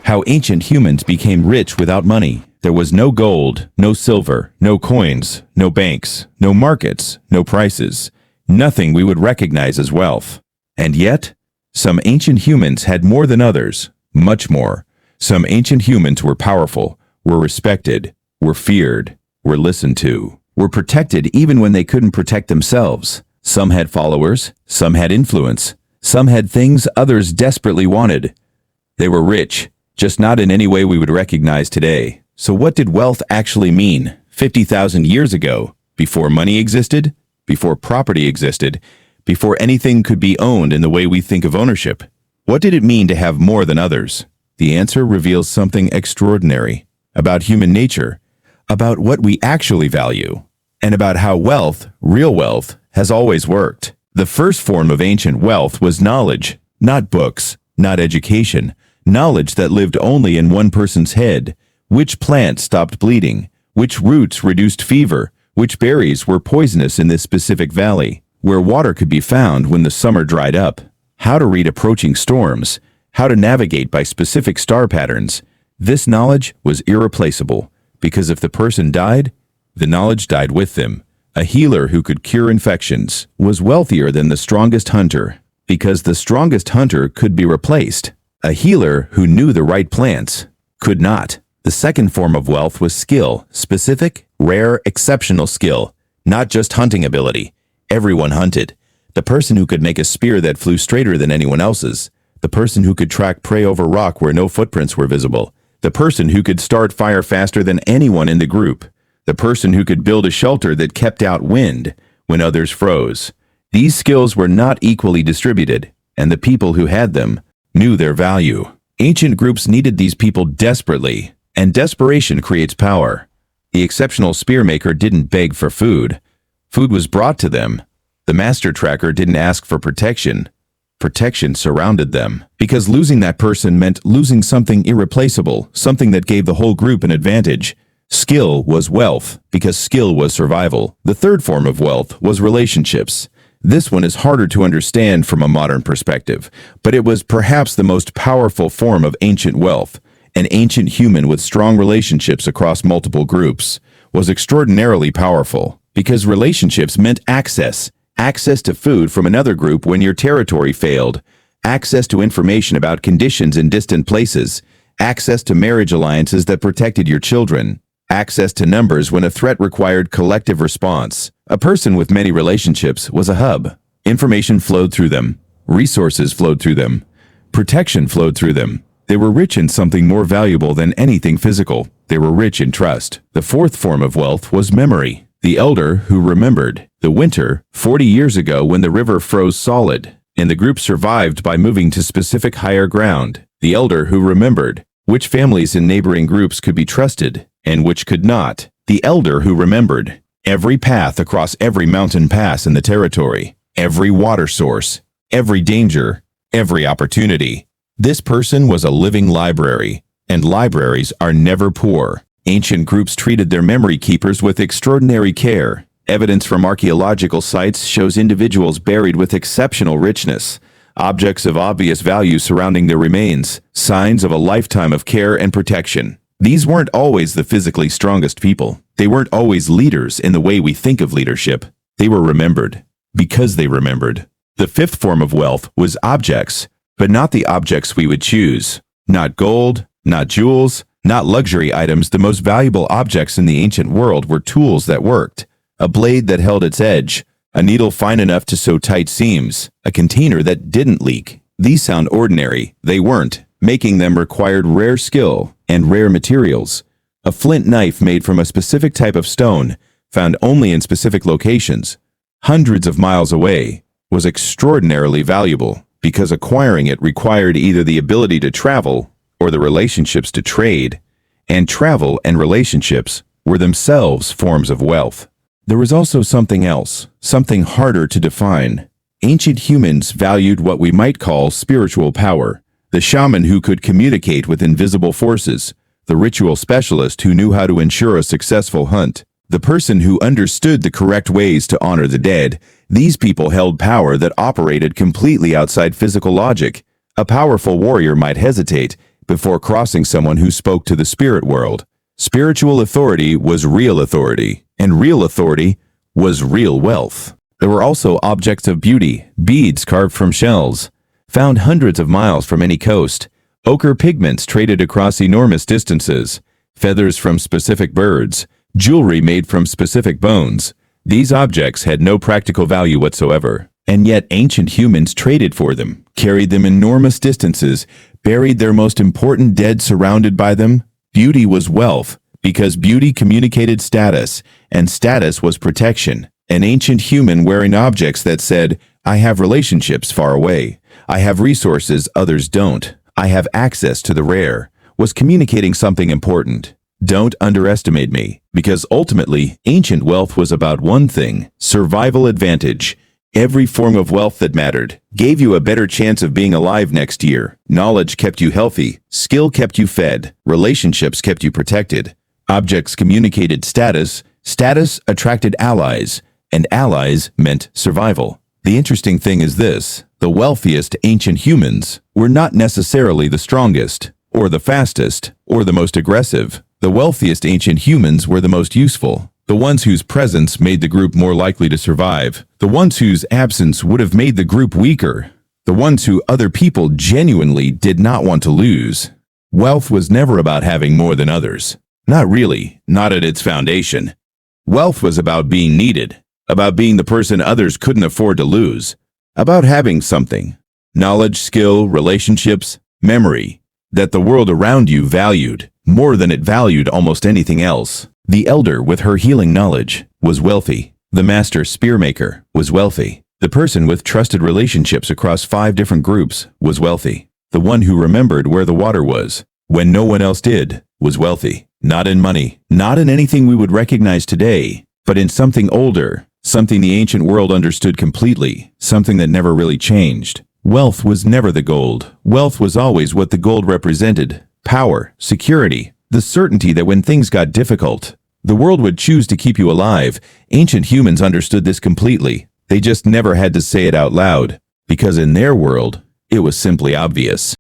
How ancient humans became rich without money. There was no gold, no silver, no coins, no banks, no markets, no prices, nothing we would recognize as wealth. And yet, some ancient humans had more than others, much more. Some ancient humans were powerful, were respected, were feared, were listened to, were protected even when they couldn't protect themselves. Some had followers, some had influence, some had things others desperately wanted. They were rich, just not in any way we would recognize today. So what did wealth actually mean 50,000 years ago, before money existed, before property existed, before anything could be owned in the way we think of ownership? What did it mean to have more than others? The answer reveals something extraordinary about human nature, about what we actually value, and about how wealth, real wealth, has always worked. The first form of ancient wealth was knowledge, not books, not education, knowledge that lived only in one person's head. Which plants stopped bleeding, which roots reduced fever, which berries were poisonous in this specific valley, where water could be found when the summer dried up, how to read approaching storms, how to navigate by specific star patterns. This knowledge was irreplaceable, because if the person died, the knowledge died with them. A healer who could cure infections was wealthier than the strongest hunter, because the strongest hunter could be replaced. A healer who knew the right plants could not. The second form of wealth was skill, specific, rare, exceptional skill, not just hunting ability. Everyone hunted. The person who could make a spear that flew straighter than anyone else's. The person who could track prey over rock where no footprints were visible. The person who could start fire faster than anyone in the group. The person who could build a shelter that kept out wind when others froze. These skills were not equally distributed, and the people who had them knew their value. Ancient groups needed these people desperately. And desperation creates power. The exceptional spearmaker didn't beg for food. Food was brought to them. The master tracker didn't ask for protection. Protection surrounded them. Because losing that person meant losing something irreplaceable, something that gave the whole group an advantage. Skill was wealth, because skill was survival. The third form of wealth was relationships. This one is harder to understand from a modern perspective, but it was perhaps the most powerful form of ancient wealth. An ancient human with strong relationships across multiple groups was extraordinarily powerful because relationships meant access to food from another group when your territory failed, access to information about conditions in distant places, access to marriage alliances that protected your children, access to numbers when a threat required collective response. A person with many relationships was a hub. Information flowed through them, resources flowed through them, protection flowed through them. They were rich in something more valuable than anything physical. They were rich in trust. The fourth form of wealth was memory. The elder who remembered the winter 40 years ago when the river froze solid, and the group survived by moving to specific higher ground. The elder who remembered which families in neighboring groups could be trusted and which could not. The elder who remembered every path across every mountain pass in the territory, every water source, every danger, every opportunity. This person was a living library, and libraries are never poor. Ancient groups treated their memory keepers with extraordinary care. Evidence from archaeological sites shows individuals buried with exceptional richness, objects of obvious value surrounding their remains, signs of a lifetime of care and protection. These weren't always the physically strongest people. They weren't always leaders in the way we think of leadership. They were remembered because they remembered. The fifth form of wealth was objects. But not the objects we would choose. Not gold, not jewels, not luxury items. The most valuable objects in the ancient world were tools that worked. A blade that held its edge, a needle fine enough to sew tight seams, a container that didn't leak. These sound ordinary. They weren't. Making them required rare skill and rare materials. A flint knife made from a specific type of stone, found only in specific locations, hundreds of miles away, was extraordinarily valuable. Because acquiring it required either the ability to travel or the relationships to trade, and travel and relationships were themselves forms of wealth. There was also something else, something harder to define. Ancient humans valued what we might call spiritual power, the shaman who could communicate with invisible forces, the ritual specialist who knew how to ensure a successful hunt, the person who understood the correct ways to honor the dead. These people held power that operated completely outside physical logic. A powerful warrior might hesitate, before crossing someone who spoke to the spirit world. Spiritual authority was real authority, and real authority was real wealth. There were also objects of beauty, beads carved from shells, found hundreds of miles from any coast, ochre pigments traded across enormous distances, feathers from specific birds, jewelry made from specific bones. These objects had no practical value whatsoever, and yet ancient humans traded for them, carried them enormous distances, buried their most important dead surrounded by them. Beauty was wealth, because beauty communicated status, and status was protection. An ancient human wearing objects that said, "I have relationships far away. I have resources others don't. I have access to the rare," was communicating something important. Don't underestimate me, because ultimately, ancient wealth was about one thing: survival advantage. Every form of wealth that mattered gave you a better chance of being alive next year. Knowledge kept you healthy, skill kept you fed, relationships kept you protected. Objects communicated status, status attracted allies, and allies meant survival. The interesting thing is this: the wealthiest ancient humans were not necessarily the strongest, or the fastest, or the most aggressive. The wealthiest ancient humans were the most useful, the ones whose presence made the group more likely to survive, the ones whose absence would have made the group weaker, the ones who other people genuinely did not want to lose. Wealth was never about having more than others. Not really, not at its foundation. Wealth was about being needed, about being the person others couldn't afford to lose, about having something: knowledge, skill, relationships, memory, that the world around you valued more than it valued almost anything else. The elder with her healing knowledge was wealthy. The master spearmaker was wealthy. The person with trusted relationships across 5 different groups was wealthy. The one who remembered where the water was when no one else did was wealthy. Not in money, not in anything we would recognize today, but in something older, something the ancient world understood completely, something that never really changed. Wealth was never the gold. Wealth was always what the gold represented: power, security, the certainty that when things got difficult, the world would choose to keep you alive. Ancient humans understood this completely. They just never had to say it out loud, because in their world, it was simply obvious.